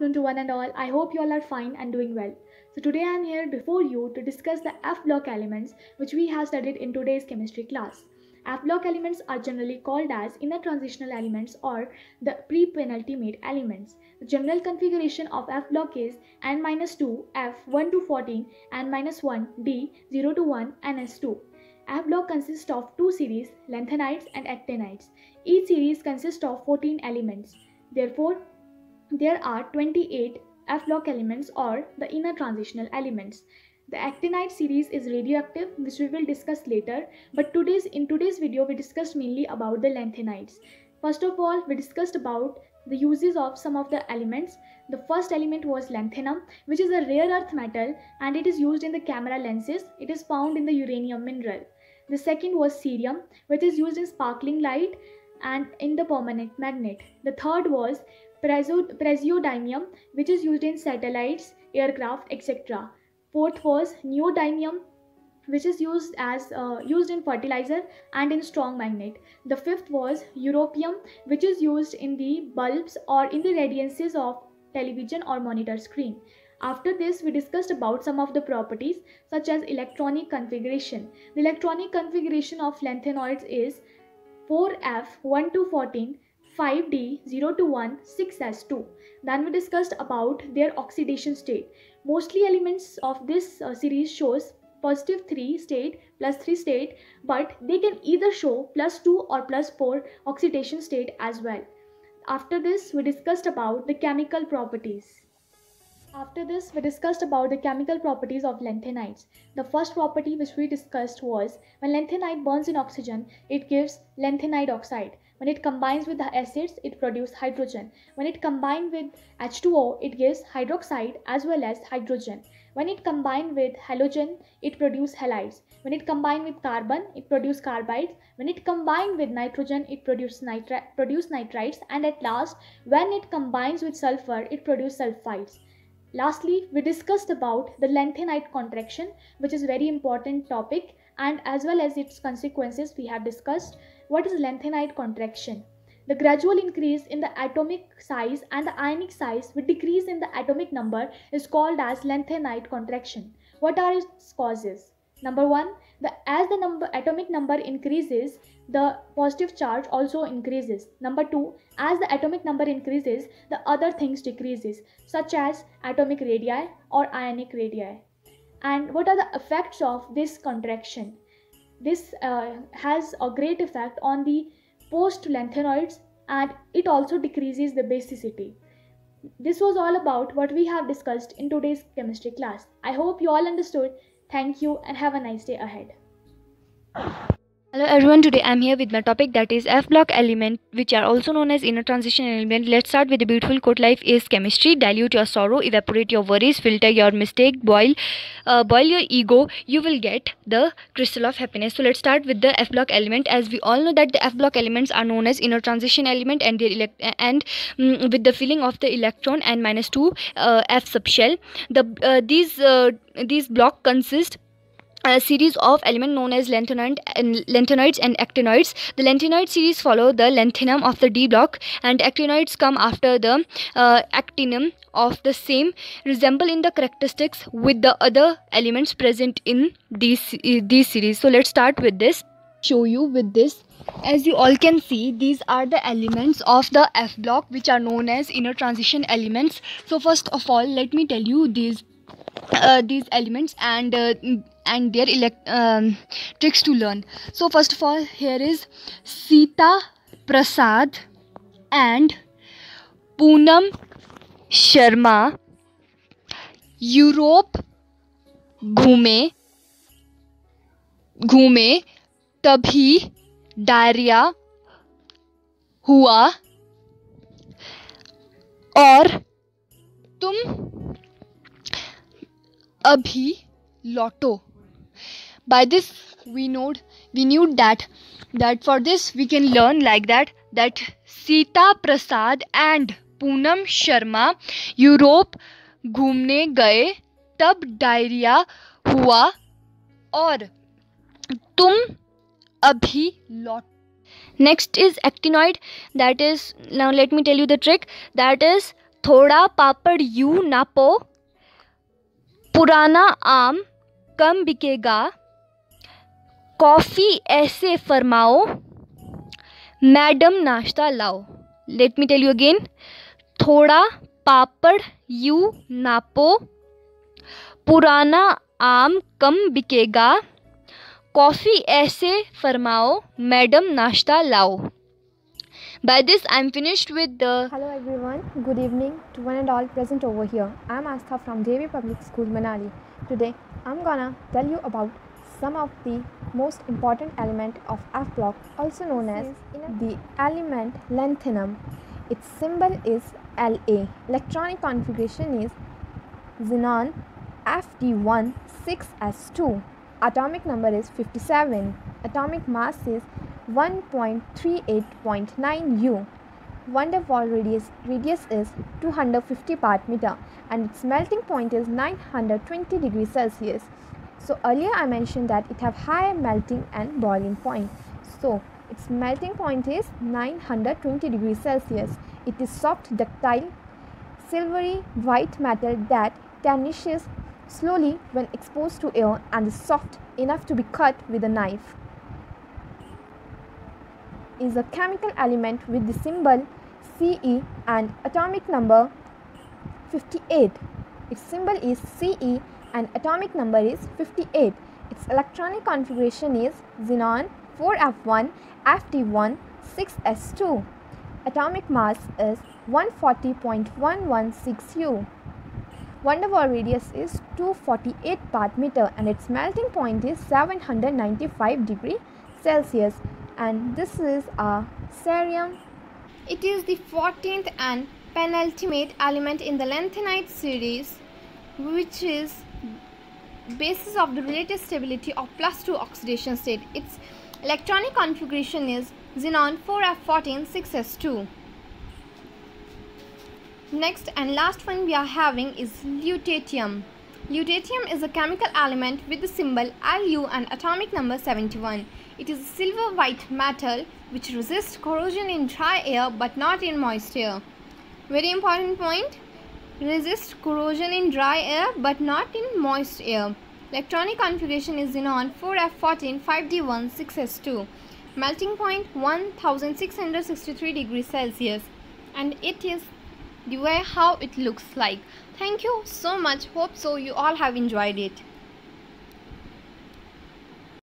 afternoon to one and all. I hope you all are fine and doing well. So today I am here before you to discuss the F block elements which we have studied in today's chemistry class. F block elements are generally called as inner transitional elements or the pre-penultimate elements. The general configuration of F block is N-2, F1 to 14, N-1, D 0 to 1, and S2. F block consists of two series, lanthanides and actinides. Each series consists of 14 elements. Therefore, there are 28 F block elements or the inner transitional elements. The actinide series is radioactive, which we will discuss later, but in today's video we discussed mainly about the lanthanides. First of all, we discussed about the uses of some of the elements. The first element was lanthanum, which is a rare earth metal and it is used in the camera lenses. It is found in the uranium mineral. The second was cerium, which is used in sparkling light and in the permanent magnet. The third was praseodymium, which is used in satellites, aircraft, etc. Fourth was neodymium, which is used in fertilizer and in strong magnet. The fifth was europium, which is used in the bulbs or in the radiances of television or monitor screen. After this, we discussed about some of the properties such as electronic configuration. The electronic configuration of lanthanoids is 4F1 to 14, 5D 0 to 1, 6S2. Then we discussed about their oxidation state. Mostly elements of this series shows positive 3 state plus 3 state, but they can either show +2 or +4 oxidation state as well. After this, we discussed about the chemical properties. After this, we discussed about the chemical properties of lanthanides. The first property which we discussed was when lanthanide burns in oxygen, it gives lanthanide oxide. When it combines with the acids, it produces hydrogen. When it combines with H2O, it gives hydroxide as well as hydrogen. When it combines with halogen, it produces halides. When it combines with carbon, it produces carbides. When it combines with nitrogen, it produces nitrites. And at last, when it combines with sulfur, it produces sulfides. Lastly, we discussed about the lanthanide contraction, which is a very important topic, and as well as its consequences we have discussed. What is lanthanide contraction? The gradual increase in the atomic size and the ionic size with decrease in the atomic number is called as lanthanide contraction. What are its causes? Number one, as the atomic number increases, the positive charge also increases. Number two, as the atomic number increases, the other things decreases, such as atomic radii or ionic radii. And what are the effects of this contraction? This has a great effect on the post-lanthanoids and it also decreases the basicity. This was all about what we have discussed in today's chemistry class. I hope you all understood. Thank you and have a nice day ahead. Hello everyone, today I am here with my topic, that is F block element, which are also known as inner transition element. Let's start with the beautiful quote: life is chemistry. Dilute your sorrow, evaporate your worries, filter your mistake, boil your ego, you will get the crystal of happiness. So let's start with the F block element. As we all know that the F block elements are known as inner transition element and their with the filling of the electron N-2 F subshell. These block consist a series of elements known as lanthanoids and actinoids. The lanthanoid series follow the lanthanum of the D block, and actinoids come after the actinium of the same, resemble in the characteristics with the other elements present in these series. So let's start with this. Show you with this. As you all can see, these are the elements of the F block which are known as inner transition elements. So first of all, let me tell you these elements and their tricks to learn. So first of all, here is Sita Prasad and Poonam Sharma Europe घूमे तभी diarrhoea हुआ और तुम अभी लौटो. By this we knew that for this we can learn like that Sita Prasad and Poonam Sharma Europe घूमने गए तब diarrhoea हुआ और तुम अभी लौट. Next is actinoid, that is, now let me tell you the trick, that is थोड़ा पापड़ यूं नापो, पुराना आम कम बिकेगा, कॉफ़ी ऐसे फरमाओ, मैडम नाश्ता लाओ. Let me tell you again. थोड़ा पापड़ यूं नापो, पुराना आम कम बिकेगा, कॉफ़ी ऐसे फरमाओ, मैडम नाश्ता लाओ. By this, I am finished with the. Hello everyone, good evening to one and all present over here. I am Astha from Devi Public School, Manali. Today, I am gonna tell you about some of the most important element of F block, also known as the element lanthanum. Its symbol is La. Electronic configuration is xenon Fd1 6s2. Atomic number is 57. Atomic mass is 1.38.9 U. Van der Waals radius is 250 part meter and its melting point is 920 degrees Celsius. So earlier I mentioned that it have high melting and boiling point. So its melting point is 920 degrees Celsius. It is soft, ductile, silvery white metal that tarnishes slowly when exposed to air and is soft enough to be cut with a knife. Is a chemical element with the symbol Ce and atomic number 58. Its symbol is Ce and atomic number is 58. Its electronic configuration is xenon 4f1 Fd1 6s2. Atomic mass is 140.116 U. Van der Waals radius is 248 part meter and its melting point is 795 degrees Celsius. And this is a cerium. It is the 14th and penultimate element in the lanthanide series, which is basis of the relative stability of +2 oxidation state. Its electronic configuration is xenon 4f14 6s2. Next and last one we are having is lutetium. Lutetium is a chemical element with the symbol Lu and atomic number 71. It is a silver white metal which resists corrosion in dry air but not in moist air. Very important point. Resists corrosion in dry air but not in moist air. Electronic configuration is xenon 4f14 5d1 6s2. Melting point 1663 degrees Celsius. And it is the way how it looks like. Thank you so much. Hope so you all have enjoyed it.